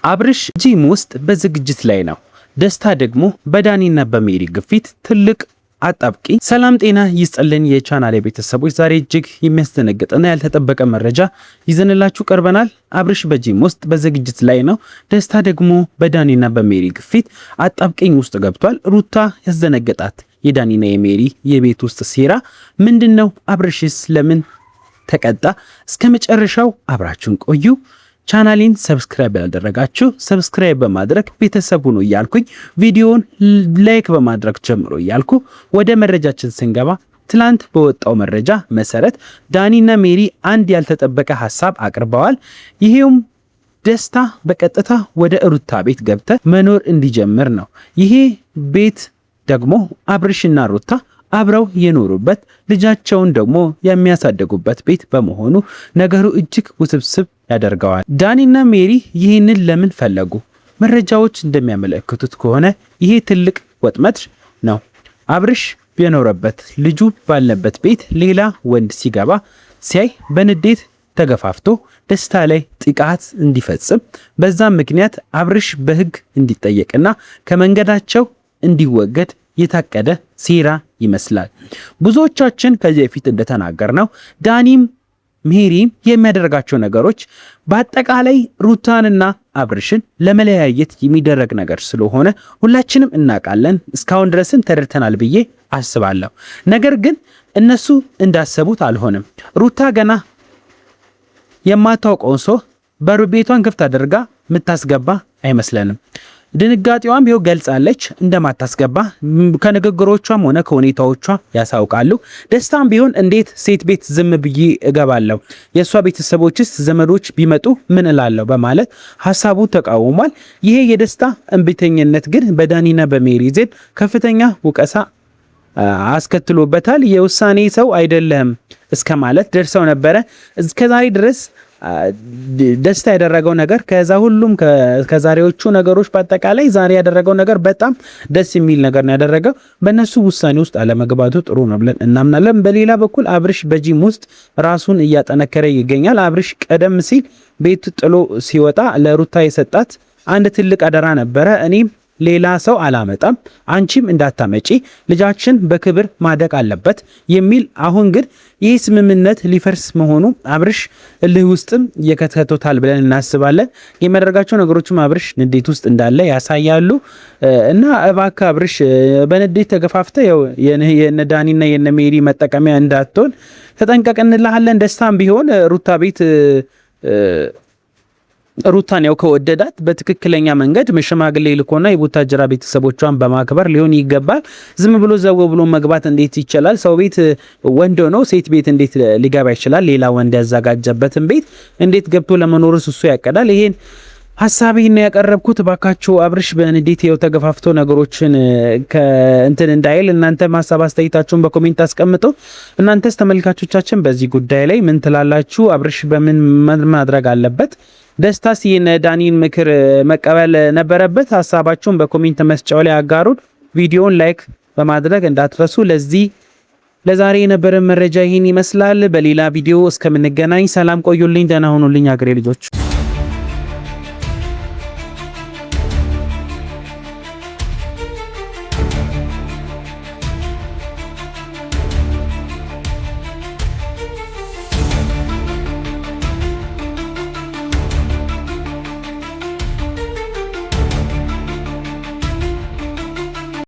አብርሽ ጂም ውስጥ በዝግጅት ላይ ነው። ደስታ ደግሞ በዳኒና በሜሪ ግፊት ትልቅ አጣብቂ። ሰላም ጤና ይስጥልን የቻናሌ ቤተሰቦች፣ ዛሬ እጅግ የሚያስደነግጥና ያልተጠበቀ መረጃ ይዘንላችሁ ቀርበናል። አብርሽ በጂም ውስጥ በዝግጅት ላይ ነው። ደስታ ደግሞ በዳኒና በሜሪ ግፊት አጣብቂኝ ውስጥ ገብቷል። ሩታ ያስደነገጣት የዳኒና የሜሪ የቤት ውስጥ ሴራ ምንድነው? አብርሽስ ለምን ተቀጣ? እስከ መጨረሻው አብራችሁን ቆዩ። ቻናሌን ሰብስክራይብ ያላደረጋችሁ ሰብስክራይብ በማድረግ ቤተሰብ ሁኑ እያልኩኝ ቪዲዮውን ላይክ በማድረግ ጀምሮ እያልኩ ወደ መረጃችን ስንገባ ትላንት በወጣው መረጃ መሰረት ዳኒና ሜሪ አንድ ያልተጠበቀ ሐሳብ አቅርበዋል። ይሄውም ደስታ በቀጥታ ወደ ሩታ ቤት ገብተ መኖር እንዲጀምር ነው። ይሄ ቤት ደግሞ አብርሽና ሩታ አብረው የኖሩበት ልጃቸውን ደግሞ የሚያሳደጉበት ቤት በመሆኑ ነገሩ እጅግ ውስብስብ ያደርገዋል። ዳኒና ሜሪ ይህንን ለምን ፈለጉ? መረጃዎች እንደሚያመለክቱት ከሆነ ይሄ ትልቅ ወጥመድ ነው። አብርሽ የኖረበት ልጁ ባለበት ቤት ሌላ ወንድ ሲገባ ሲያይ በንዴት ተገፋፍቶ ደስታ ላይ ጥቃት እንዲፈጽም፣ በዛም ምክንያት አብርሽ በሕግ እንዲጠየቅና ከመንገዳቸው እንዲወገድ የታቀደ ሴራ ይመስላል። ብዙዎቻችን ከዚህ በፊት እንደተናገርነው ዳኒም ሜሪም የሚያደርጋቸው ነገሮች በአጠቃላይ ሩታንና አብርሽን ለመለያየት የሚደረግ ነገር ስለሆነ ሁላችንም እናውቃለን፣ እስካሁን ድረስም ተረድተናል ብዬ አስባለሁ። ነገር ግን እነሱ እንዳሰቡት አልሆነም። ሩታ ገና የማታውቀውን ሰው በቤቷን ክፍት አድርጋ የምታስገባ አይመስለንም። ድንጋጤዋም ቢሆን ገልጻለች እንደማታስገባ ከንግግሮቿም ሆነ ከሁኔታዎቿ ያሳውቃሉ። ደስታም ቢሆን እንዴት ሴት ቤት ዝም ብዬ እገባለሁ፣ የእሷ ቤተሰቦችስ ዘመዶች ቢመጡ ምን እላለሁ በማለት ሀሳቡ ተቃውሟል። ይሄ የደስታ እንቢተኝነት ግን በዳኒና በሜሪ ዘንድ ከፍተኛ ውቀሳ አስከትሎበታል። የውሳኔ ሰው አይደለም እስከ ማለት ደርሰው ነበረ። እስከዛሬ ድረስ ደስታ ያደረገው ነገር ሁሉም ከዛሬዎቹ ነገሮች በአጠቃላይ ዛሬ ያደረገው ነገር በጣም ደስ የሚል ነገር ነው ያደረገው። በእነሱ ውሳኔ ውስጥ አለመግባቱ ጥሩ ነው ብለን እናምናለን። በሌላ በኩል አብርሽ በጂም ውስጥ ራሱን እያጠነከረ ይገኛል። አብርሽ ቀደም ሲል ቤት ጥሎ ሲወጣ ለሩታ የሰጣት አንድ ትልቅ አደራ ነበረ። እኔም ሌላ ሰው አላመጣም፣ አንቺም እንዳታመጪ፣ ልጃችን በክብር ማደግ አለበት የሚል። አሁን ግን ይህ ስምምነት ሊፈርስ መሆኑ አብርሽ እልህ ውስጥም የከተቶታል ብለን እናስባለን። የሚያደርጋቸው ነገሮችም አብርሽ ንዴት ውስጥ እንዳለ ያሳያሉ። እና እባክህ አብርሽ በንዴት ተገፋፍተ የነ ዳኒና የነ ሜሪ መጠቀሚያ እንዳትሆን ተጠንቀቅ እንልሃለን። ደስታም ቢሆን ሩታ ቤት ሩታን ያው ከወደዳት በትክክለኛ መንገድ መሸማግሌ ልኮና የቡታጅራ ቤተሰቦቿን በማክበር ሊሆን ይገባል። ዝም ብሎ ዘው ብሎ መግባት እንዴት ይችላል? ሰው ቤት ወንድ ነው፣ ሴት ቤት እንዴት ሊገባ ይችላል? ሌላ ወንድ ያዘጋጀበትን ቤት እንዴት ገብቶ ለመኖርስ እሱ ያቀዳል? ይሄን ሐሳቤን ነው ያቀረብኩት። ባካችሁ አብርሽ በንዴት ይው ተገፋፍቶ ነገሮችን ከእንትን እንዳይል እናንተ ሐሳብ አስተያየታችሁን በኮሜንት አስቀምጡ። እናንተስ ተመልካቾቻችን በዚህ ጉዳይ ላይ ምን ትላላችሁ? አብርሽ በምን ማድረግ አለበት? ደስታስ የነ ዳኒን ምክር መቀበል ነበረበት? ሐሳባችሁን በኮሜንት መስጫው ላይ አጋሩን። ቪዲዮውን ላይክ በማድረግ እንዳትረሱ። ለዛሬ የነበረ መረጃ ይህን ይመስላል። በሌላ ቪዲዮ እስከምንገናኝ ሰላም ቆዩልኝ፣ ደህና ሁኑልኝ አገሬ ልጆች።